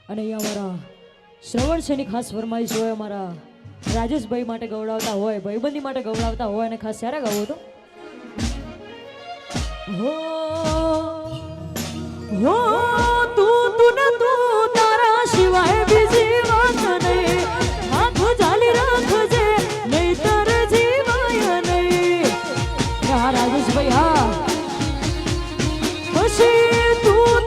અને અહીંયા અમારા શ્રવણ શેની ખાસ ફરમાઈશ હોય, અમારા રાજેશભાઈ માટે ગવડાવતા હોય, ભાઈબંધી માટે ગવડાવતા હોય, અને ખાસ ત્યારે ગાવો તો હો હો તું તારા સિવાય બીજી વાત નહીં, હાથ જાલી રાખજે નહીતર જીવાય નહીં. હા રાજેશભાઈ, હા પછી તું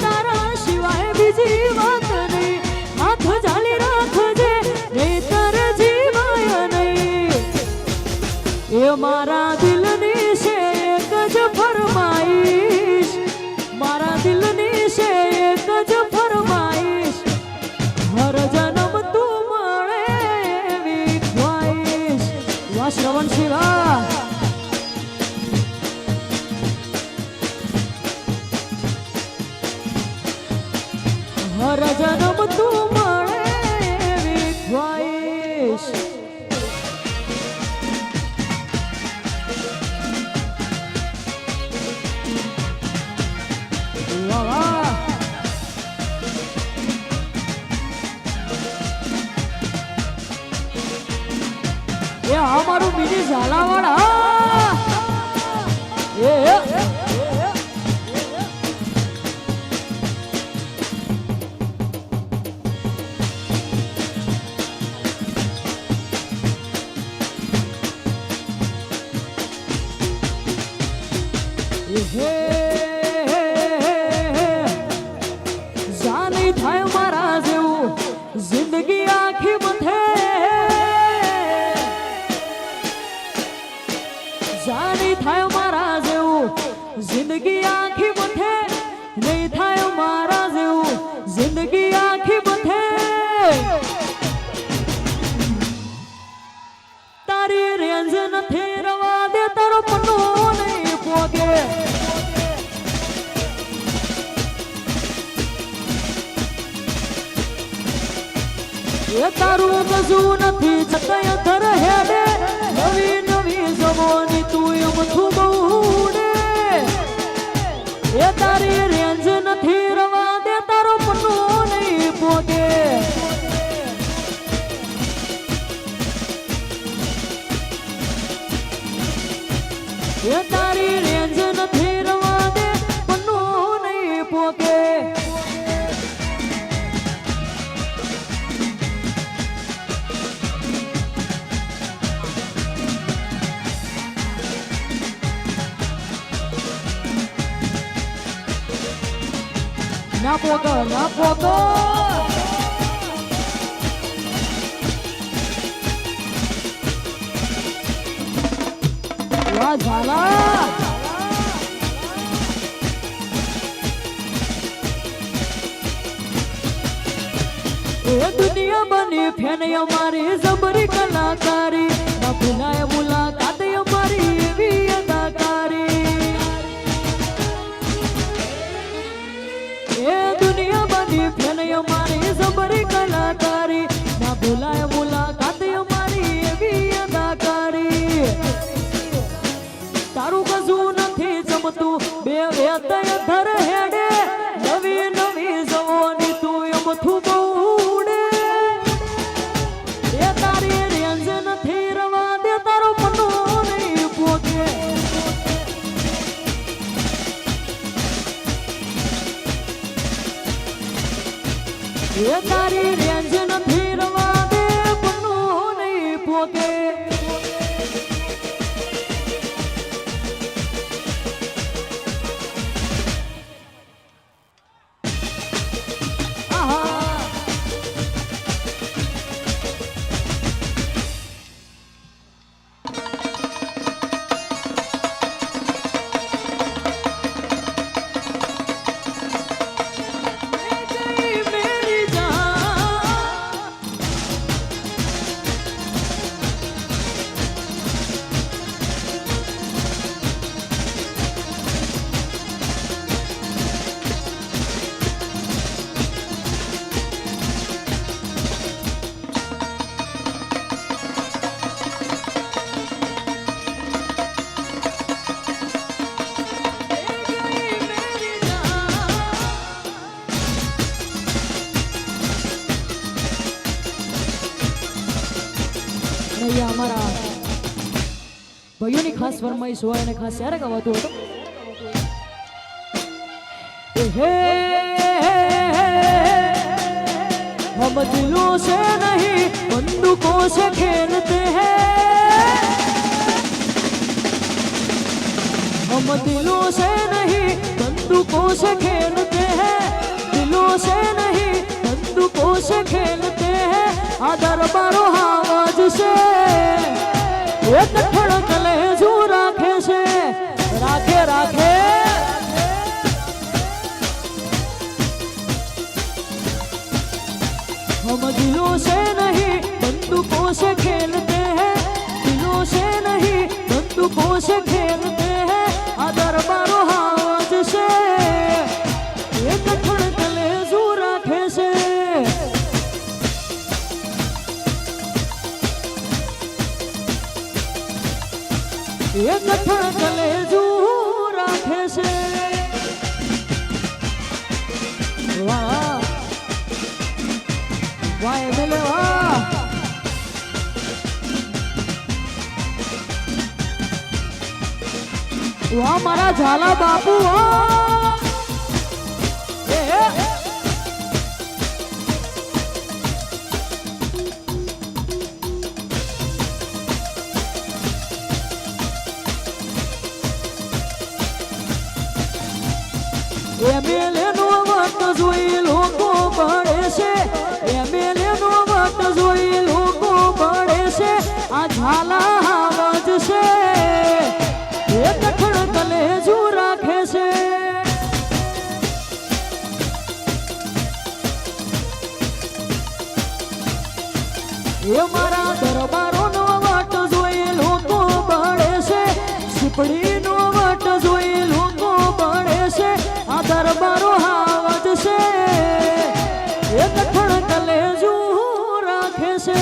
તારા સિવાય બીજી વાત નહીં, હાથ જાલી રાખજે નહીતર જીવાય નહીં. એ મારા દિલની છે એક જ ફરમાઈશ, મારા દિલની છે એક જ ફરમાઈશ, હર જન્મ તું મળે એવી ખ્વાઈશ. વાહ શ્રવણ શિવા, હર જન્મ તું મળે એવી ખ્વાઈશ. એ અમારું બીજી ઝાલાવાળા એ જાની થાય મારા જેવું જિંદગી આખી મથે, જાની થાય મારા જેવું જિંદગી આખી મથે, નહીં થાય મારા જેવું જિંદગી આખી મથે. તારી રેન્જ નથી રવા દે, તારો પન્નો નહીં પોગે. એ તારું કશું નથી છતાંય ધર હેડે, નવી નવી જવાની તું એમ છું બહુડે. એ તારી રેન્જ નથી રવા દે, તારો પન્નો નહીં પોગે. એ તારી રેન્જ નથી રવા દે, પન્નો નહીં પોગે. ના પોગો, ના પોગો. વાહ ઝાલા, એ દુનિયા બની ફેન અમારી જબરી કલાકારી, ના ભૂલાય મુલાકાત અમારી એવી અદાકારી. એ દુનિયા બની ફેન અમારી જબરી કલાકારી, ના ભૂલાય મુલાકાત અમારી એવી અદાકારી. તારું કશું નથી જમતું બે વેતય ધર હેડે, નવી નવી જવાની તું એમ થું બહુડે. એ તારી રેન્જ નથી રવા દે, તારો પન્નો નહીં પોગે. એ તારી રેન્જ નથી રવા દે, પન્નો નહીં પોગે. મયુની ખાસ ફરમાઈશ હોય અને ખાસ ત્યારે ગવાતું હતું હે हम दिलों से नहीं बंदूकों से खेलते हैं हम दिलों से नहीं बंदूकों से खेलते हैं दिलों से नहीं बंदूकों से खेलते हैं आदर बारो आवाज से एक खड़क ले जू राखे से राखे राखे हम दिलों से नहीं बंदूकों से खेलते हैं दिलों से नहीं बंदूकों से खेलते हैं आदर बारो आवाज से एक खड़क ले जू राखे से एक खड़क ले जू राखे से वाह वाह मिले वाह वाह मारा झाला बापू એમએલએ નો વટ જોઈ લોકો પડે છે એમએલએ નો વટ જોઈ લોકો પડે છે આ ઝાલા આવાજ છે એક ખડક લેજુ રાખે છે એ મારા દરબારો નો વટ જોઈ લોકો પડે છે સુપડી નો વટ જોઈ લોકો પડે છે આ દરબારો આવાજ છે એક ખડક લેજુ રાખે છે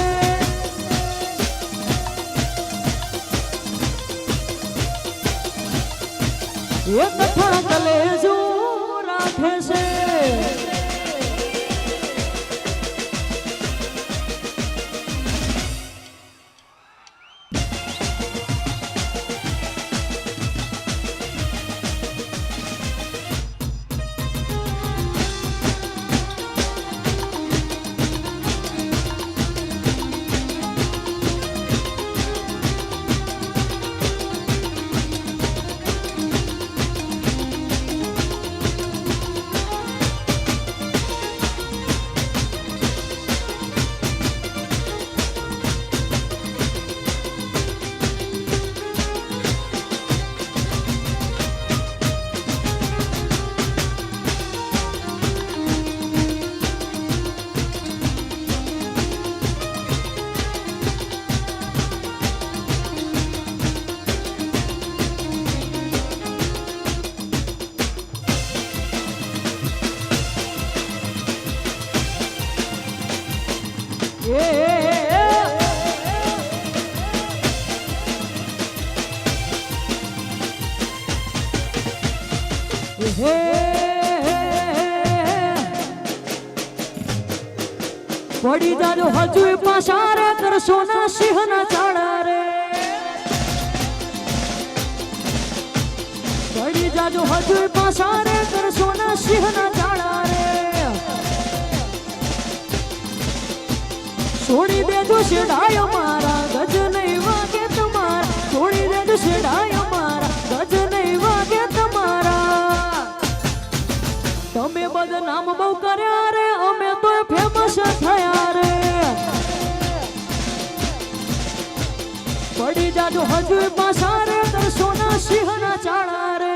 એક ખડક લેજુ રાખે છે પડી જાજો હજુ પાછા રે કરશો ના સિંહ ના ચાળા રે પડી જાજો હજુ પાછા રે કરશો ના સિંહ ના ચાળા રે છોડી દેજો શેડાય મારા ગજ નહીં વાગે તમારા છોડી દેજો શેડાય મારા ગજ નહીં વાગે તમારા તમે બદનામ બહુ કર્યા રે અમે તો ફેમસ થયા રે પડી જાજો હજુ પાછા રે કરશો ના સિંહ ના ચાળા રે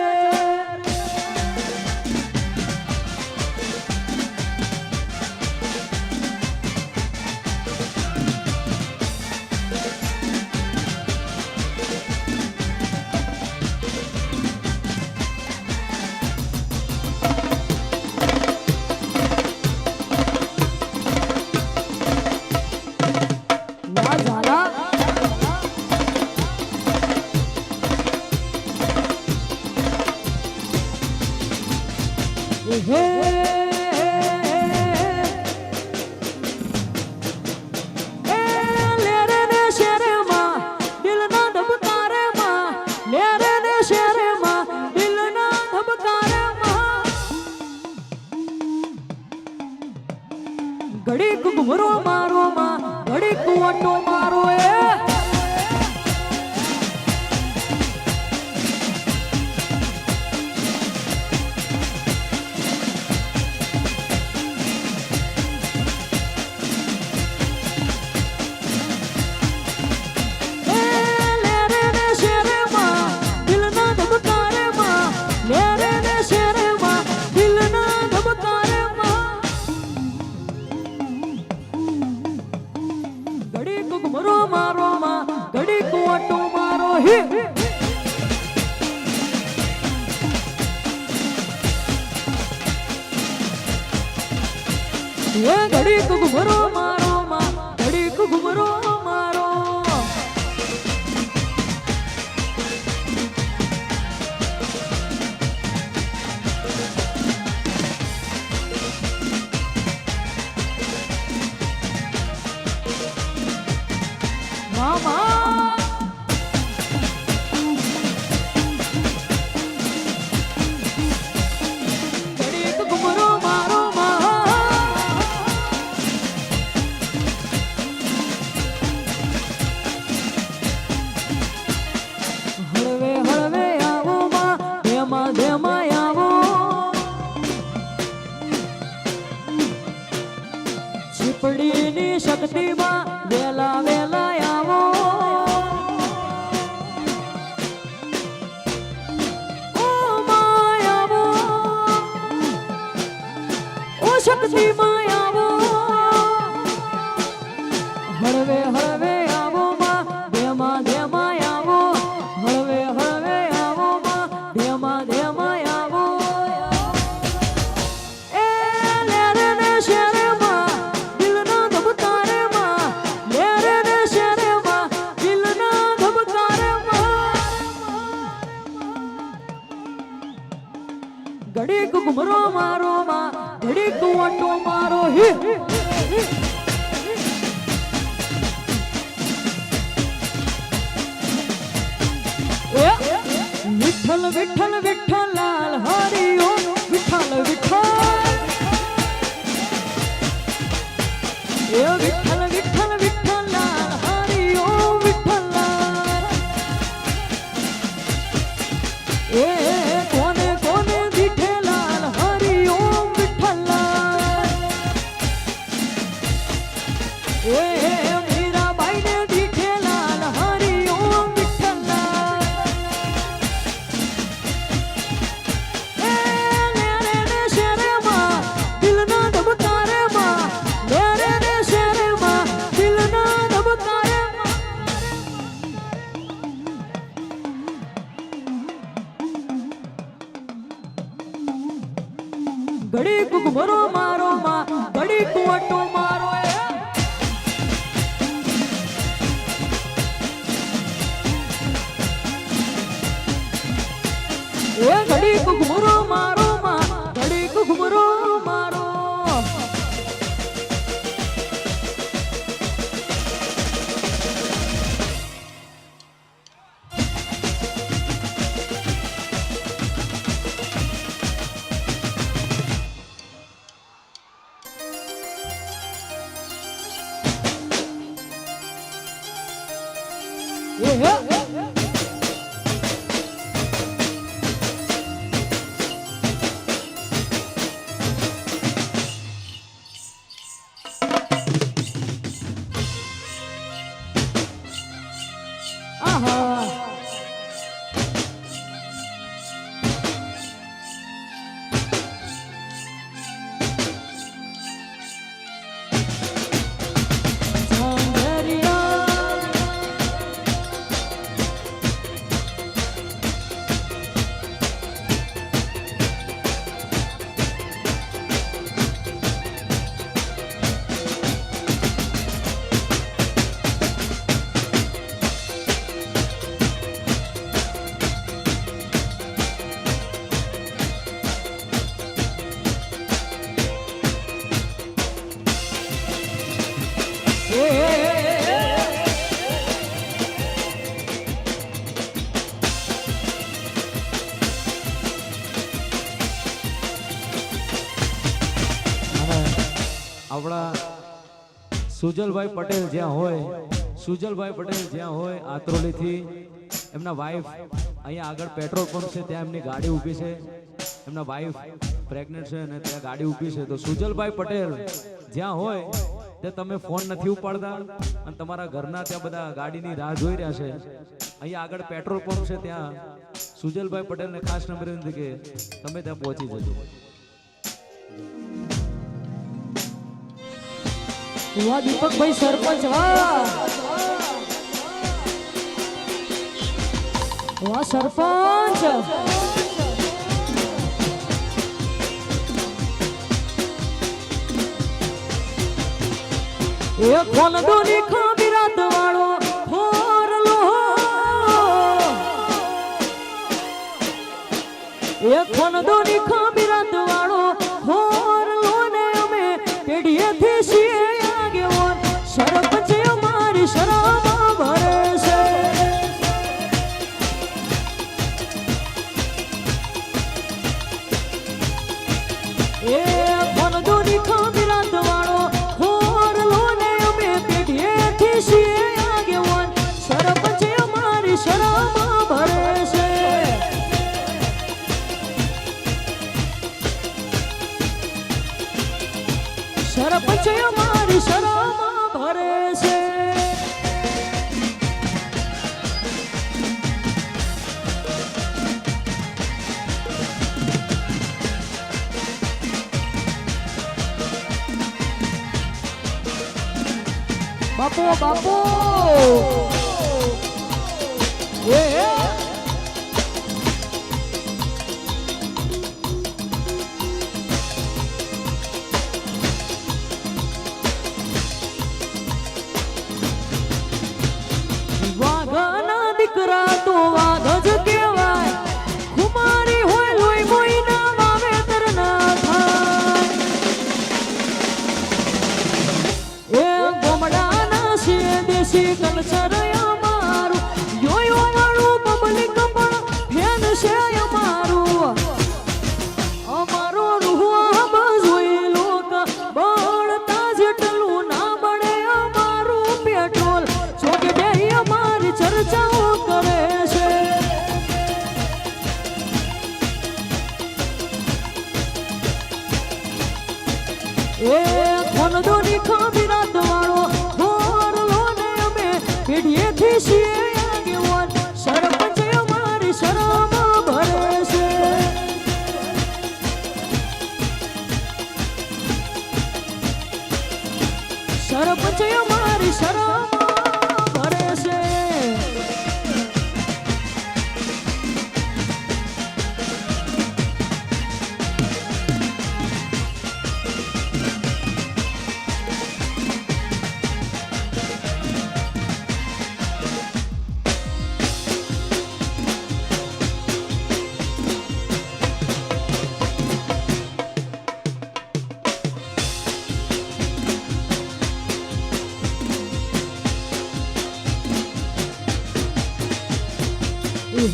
ઘડીક ઘુમરો મારો માં ઘડીક ઓટો મારો એ ઘડીક ઘુમરો મારો માં ઘડીક ઘુમરો મારો મામા ઘડીક ઘુમરો મારો ચીપડીની શક્તિમાં વેલા વેલા આવો ઓ માયાવો ઓ શક્તિમાં આવો હળવે હળવે આવો માં ધેમાં ધેમાં આવો હળવે હળવે આવો માં ધેમાં ધેમાં આવો એ લેરે ને શેરે ઘડીક ઘુમરો મારો માં ઘડીક ઓટો મારો હે વિઠ્ઠલ વિઠ્ઠલ વિઠ્ઠલ લાલ હરી ઓ વિઠ્ઠલ વિઠ્ઠલ એ વિઠ્ઠલ વિઠ્ઠલ વિઠ્ઠલ લાલ હરી ઓ વિઠ્ઠલ લાલ એ કોને કોને દીઠે લાલ હરી ઓમ વિઠ્ઠલ લાલ એ મીરાબાઈ ને દીઠે લાલ હરી ઓમ વિઠ્ઠલ લાલ એ લેરે ને શેરે માં દિલના ધબકારે માં લેરે ને શેરે માં દિલના ધબકારે માં ઘડીક ઘુમરો મારો માં ઘડીક ઓટો મારો એ ઘડીક ઘુમરો મારો માં ઘડીક ઘુમરો મારો આપણા સુજલભાઈ પટેલ જ્યાં હોય, સુજલભાઈ પટેલ જ્યાં હોય આત્રોલીથી એમના વાઈફ અહીંયા આગળ પેટ્રોલ પંપ છે ત્યાં એમની ગાડી ઊભી છે, એમના વાઈફ પ્રેગ્નન્ટ છે અને ત્યાં ગાડી ઊભી છે. તો સુજલભાઈ પટેલ જ્યાં હોય તે તમે ફોન નથી ઉપાડતા અને તમારા ઘરના ત્યાં બધા ગાડીની રાહ જોઈ રહ્યા છે. અહીંયા આગળ પેટ્રોલ પંપ છે ત્યાં સુજલભાઈ પટેલને ખાસ નંબર વિનંતી કે તમે ત્યાં પહોંચી જજો. વાહ દીપકભાઈ સરપંચ, વાહ વાહ સરપંચ. એ કોણ દોની ખાબીરાત વાળો ખોરલો, એ કોણ દોની ખાબીરાત વાળો ખોરલો ને અમે પેઢીએથી છીએ આગેવાન, સરપંચ અમારી શરામાં ભરે છે. એ કોણ દોની ખાબીરાત વાળો ખોરલો ને અમે પેઢીએથી છીએ આગેવાન, સરપંચ અમારી શરામાં ભરે છે. સરપંચ અમારી શરામાં ભરે છે. બાપુ બાપુ એ વાઘના દીકરા તો વાઘ જ કહેવાય, કુમારી હોય લોહી મોઈના વાવેતર ના થાય. એ ગોમડાના છે દેશી કલ્ચર અમારું, યોયો વાળું પબ્લિક પણ ફેન છે અમારું. અમારો રૂહ બજોઈ લોક બળતા જેટલું ના બળે અમારું પેટ્રોલ, જોકે બે અમારી ચર્ચાઓ કરે છે. એ ખોનદોની ખાબીરાત વાળો ખોરલો ને અમે પેઢીએથી છીએ આગેવાન, સરપંચ અમારી શરામાં ભરે છે. સરપંચ અમારી શરામાં ભરે છે.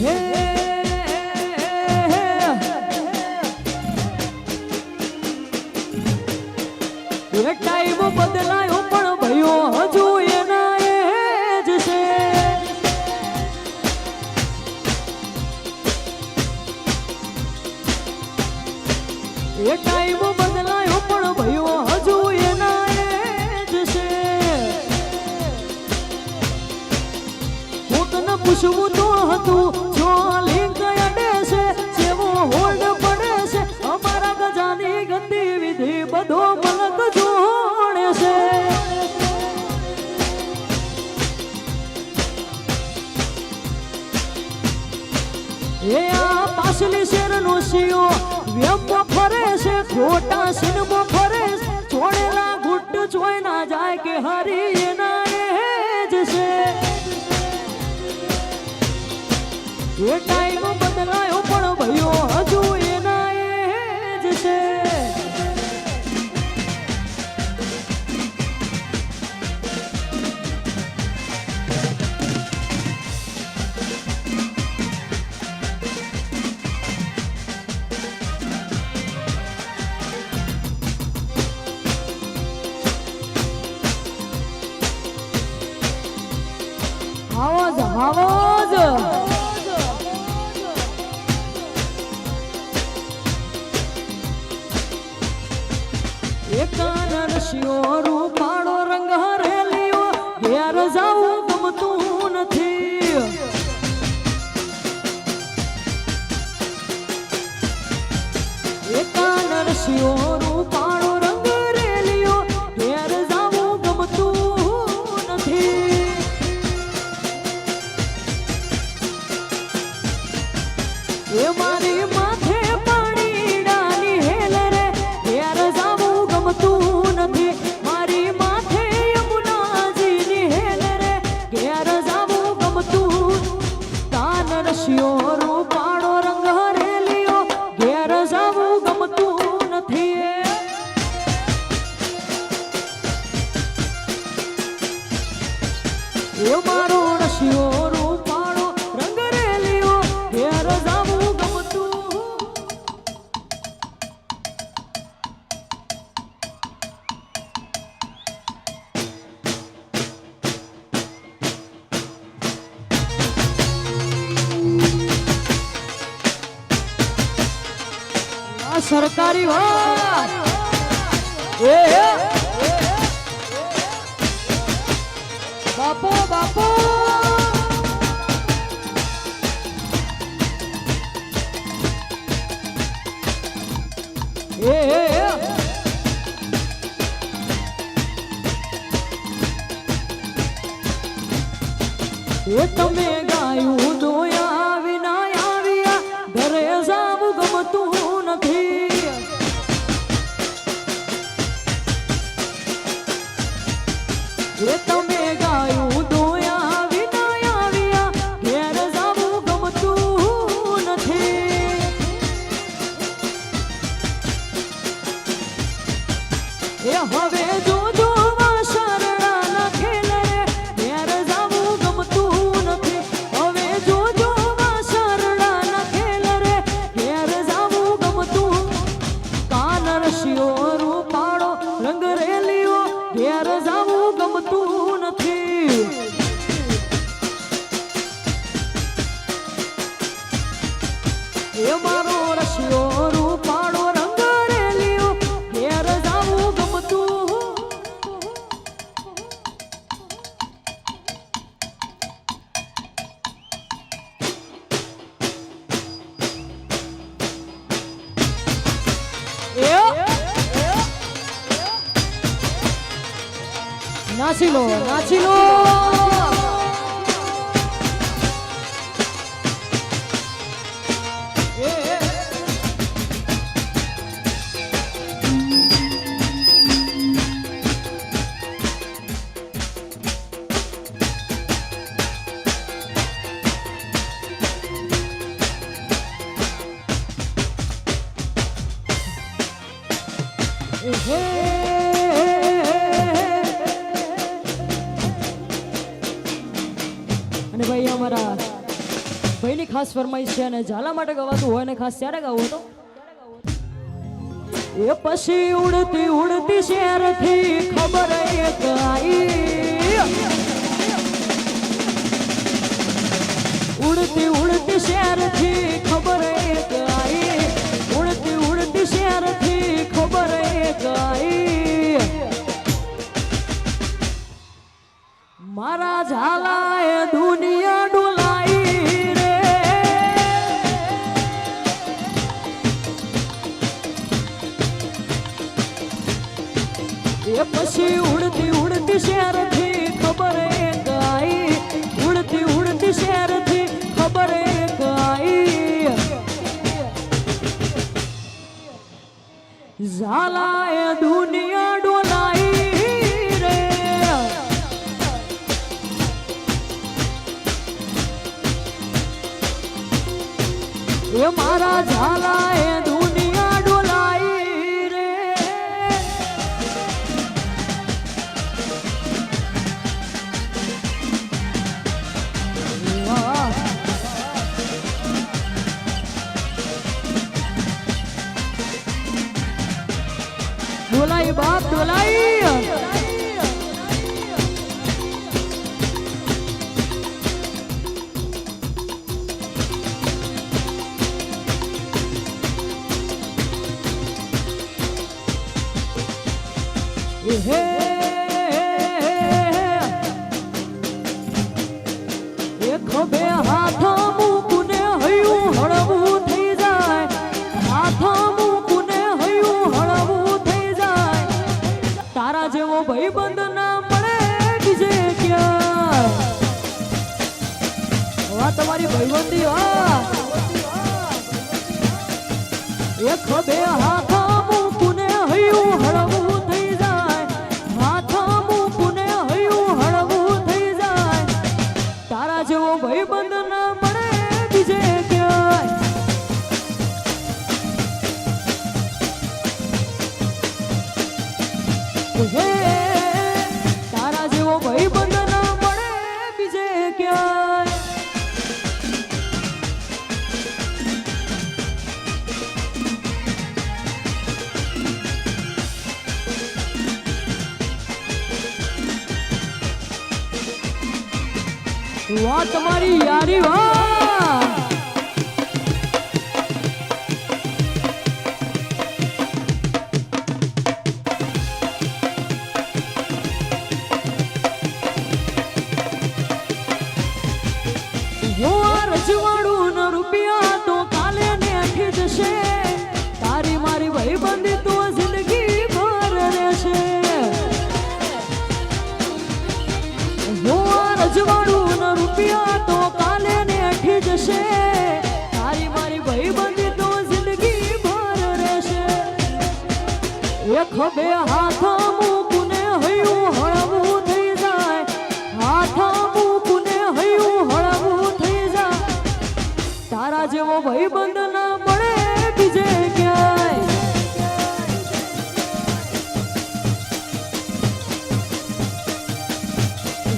હે એ ટાઈમ બદલાયો પણ ભયો હજુ એના એ જ છે. એ ટાઈમ બદલાયો પણ ભયો હજુ એના એ જ છે. હું તને પૂછવું તો હતું જો લિંક અડે છે, જેવો હોલ્ડ પડે છે, અમારા ગજાની ગંદી વિધિ બધો મલક જોડે છે. એ આ પાછલી શેરનો શિયો વ્યમો ફરે છે, ખોટા સિનમો ફરે છે, છોડેલા ગુટ જોઈ ના જાય કે હરી એના એ જ છે. એ ટાઈમ બદલાયો પણ ભયો હજુ એના એ જ છે. કાનર શિયો રૂપાળો રંગ હરેલિયો ઘેર જાવું ગમતું નથી એ કાનર શિયો રૂપાળો રંગ હરેલિયો ઘેર જાવું ગમતું નથી એ મારી માથે પાણી ડાની હેલ રે ઘેર જાવું ગમતું નથી મારી માથે યમુનાજીની હેલ રે ઘેર જાવું ગમતું કાનર શિયો રૂપાળો રંગ હરેલિયો ઘેર જાવું ગમતું નથી એ મારો રશિયો રૂપાળો રંગ હરેલિયો ઘેર જાવું ગમતું આ સરકારી વાત એ બાપો બાપો એ તમે ગાયું દોયા વિના આવ્યા ઘરે જાવું ગમતું નથી એ તમે ગાયું દોયા વિના આવ્યા ઘેર જાવું ગમતું નથી એ હવે જોજો વાસરડાના ખેલ રે ઘેર જાવું ગમતું નથી હવે જોજો વાસરડાના ખેલ રે ઘેર જાવું ગમતું કાનર શિયો રૂપાળો રંગ રેલિયો ઘેર જાવું ગમતું નથી એ મારો રશિયો રૂપાળો રંગ રેલિયો ઘેર જાવું ગમતું નાચી લો નાચી લો અને ભાઈ અમારા ભાઈની ખાસ ફરમાઈશ છે અને ઝાલા માટે ગવાતું હોય ને ખાસ ત્યારે ગાવું તો એ પછી ઉડતી ઉડતી શહેરથી ખબર એક આવી ઉડતી ઉડતી શહેરથી ખબર એક આવી ઉડતી ઉડતી શહેરથી ખબર એક આવી મારા ઝાલાએ દુનિયા ડોલાઈ રે એ પછી ઉડતી ઉડતી શહેરથી ખબર એક આવી ઉડતી ઉડતી શહેરથી ખબર એક આવી ઝાલાએ દુનિયા ડોલાઈ રે એ મારા ઝાલાએ દુનિયા ડોલાઈ રે વાહ ડોલાઈ બાપ ડોલાઈ હે એ ખભે હાથ મૂકુને હૈયું હળવું થઈ જાય, હાથ મૂકુને હૈયું હળવું થઈ જાય, તારા જેવો ભાઈબંધ ના મળે બીજે ક્યાંય. વાહ તમારી ભાઈબંધી વાહ. એ ખભે હાથ મૂકુને હૈયું હળવું થઈ જાય, હાથ મૂકુને હૈયું હળવું થઈ જાય, તારા જેવો ભાઈબંધ ના મળે બીજે ક્યાંય. હે તારા જેવો ભાઈબંધ ના મળે બીજે ક્યાંય. વાહ તમારી યારી વાહ. રજવાડું ન રૂપિયા તો કાલે ને અઠી જશે, તારી મારી ભાઈબંધી તો જિંદગી ભર રહેશે. રજવાડું ન રૂપિયા તો કાલે ને અઠી જશે, તારી મારી ભાઈબંધી તો જિંદગી ભર રહેશે. એ ખભે હાથ મૂકુને હૈયું હળવું થઈ જાય, હાથ મૂકુને હૈયું હળવું થઈ જાય, તારા જેવો ભાઈબંધ ના મળે બીજે ક્યાંય.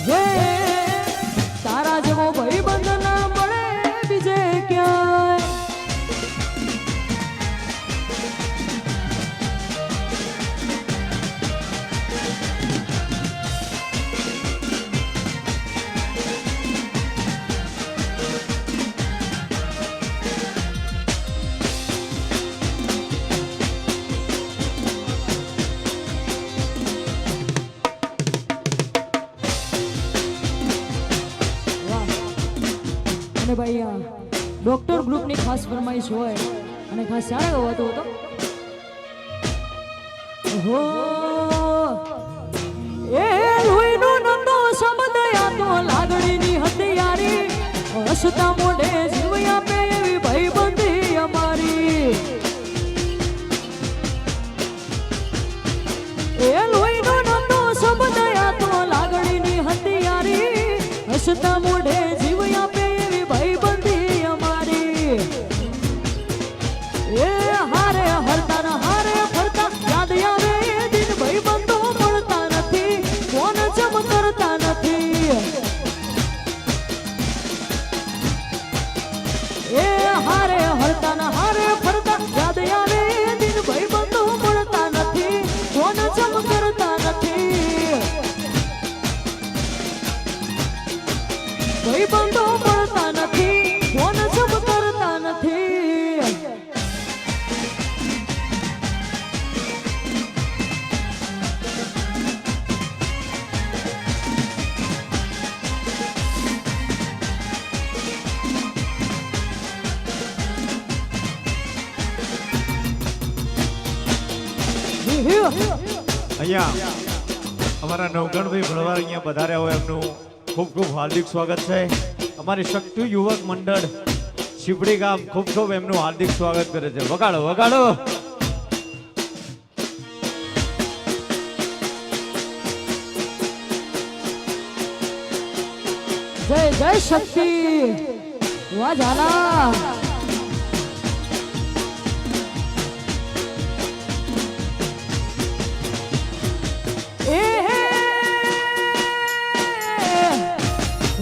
હે તારા જેવો ભાઈબંધ ના મળે બીજે ક્યાંય. અને ભાઈ ડોક્ટર ગ્રુપની ખાસ ફરમાઈશ હોય અને ખાસ સારા ગવાતો હતો. હો એ લોહીનો નતો શબ્દ આ તો લાગણીની હથિયારી, હસતા મોઢે જીવ આપે એવી ભાઈબંધી અમારી. એ લોહીનો નતો શબ્દ આ તો લાગણીની હથિયારી, હસતા મોઢે જીવ આપે એવી ભાઈબંધી અમારી. એ હારે હરતા ને હારે ફરતા યાદ આવે એ દિન, ભાઈબંધો મળતા નથી, ફોન જમ કરતા નથી. એ હારે હરતા ને હારે ફરતા યાદ આવે એ દિન, ભાઈબંધો મળતા નથી, ફોન જમ કરતા નથી. ભાઈબંધો મળતા નથી, ફોન જમ કરતા નથી. અહીંયા અમારા નવગણભાઈ ભણવા અહીંયા પધાર્યા હોય એમનું ખૂબ ખૂબ હાર્દિક સ્વાગત છે. અમારી શક્તિ યુવક મંડળ શીપડી ગામ ખૂબ ખૂબ એમનું હાર્દિક સ્વાગત કરે છે. વગાડો વગાડો. જય જય શક્તિ. વાહ ઝાલા.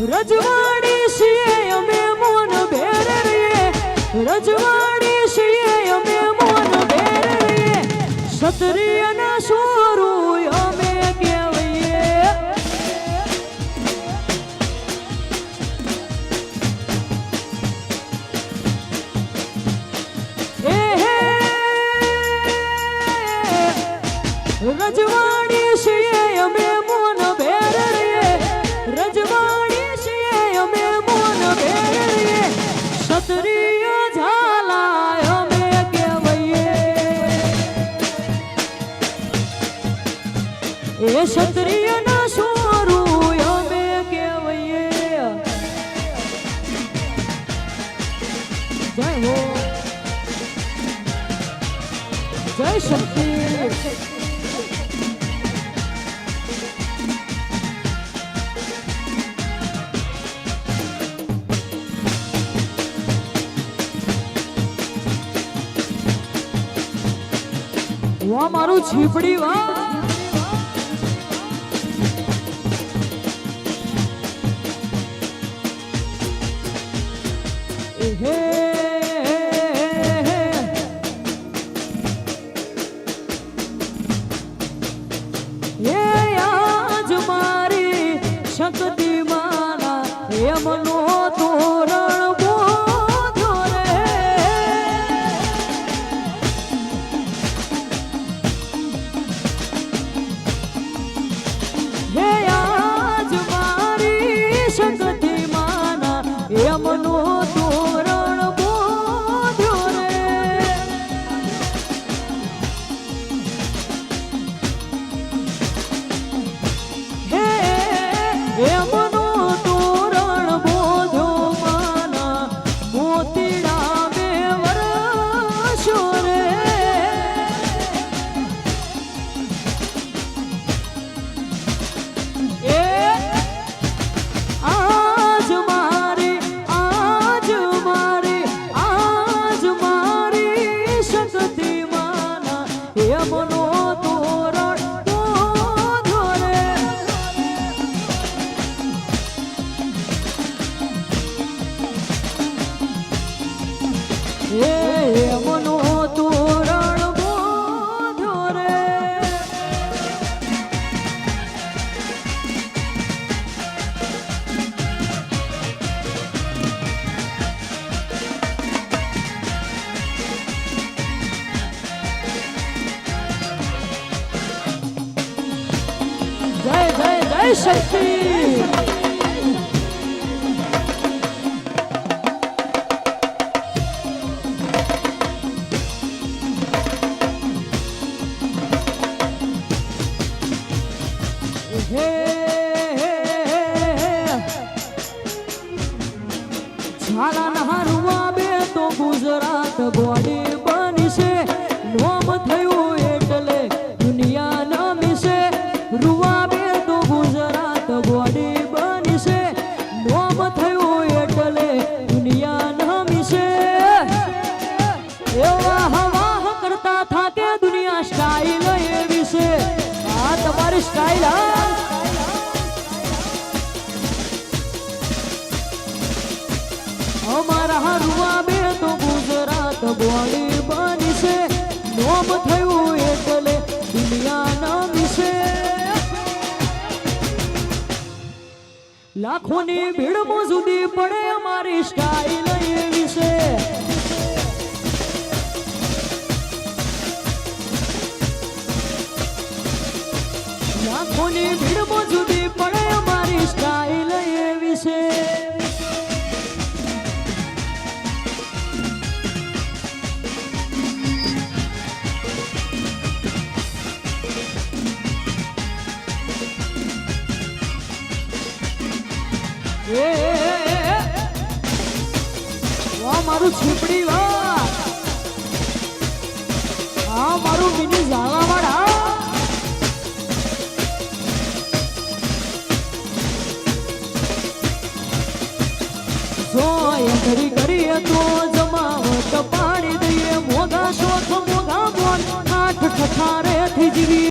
રજવાડી છીએ અમે મોન ભેર રહીએ, રજવાડી છીએ અમે મોન ભેર રહીએ, ક્ષત્રિયના સોરું અમે કહેવાઈએ. રજવાડી છીએ અમે મોન ભેરડીએ રજવાડી છીએ અમે મોન ભેરડીએ ક્ષત્રિય ઝાલા અમે કહેવાઈએ એ ક્ષત્રિય ના સોરું અમે કહેવાઈએ જય હો જય શક્તિ વાહ મારું છીપડી વાહ હે આજ મારી શક્તિ માના એમનો તોરણ બોધો રે હે આજ મારી શક્તિ માના એમનો તોરણ બોધો રે હે એમનો તોરણ બોધો માના મોતીડા બે વરસો રે એ આજ મારી શક્તિ માના એમનો તોરણ બોધો રે એમનો તોરણ બોધો રે જય જય જય શક્તિ હે ઝાલાના રૂવા બે તો ગુજરાત ગોડી બની છે નોમ થયું એટલે દુનિયા નમી છે રૂવા બે તો ગુજરાત ગોડી બની છે નોમ થયું એટલે દુનિયા નમી છે એવા હવા કરતા થાકે દુનિયા સ્ટાઈલ એવી છે આ તમારી સ્ટાઈલ અમારા રૂવા બે તો ગુજરાત ગોળી બની છે નોમ થયું એટલે દુનિયા નમી છે લાખોની ભીડ મોજુદી પડે અમારી સ્ટાઈલ એવી છે લાખોની ભીડ મોજુદી પડે અમારી સ્ટાઈલ એવી છે વાહ મારું છીપડી વાહ હા મારું મિની ઝાલાવાડા જો એન્ટ્રી કરીએ તો જમાવટ પાડી દઈએ મોગા શોખ મોગા બોલ આઠ ઠઠારે થી જીવી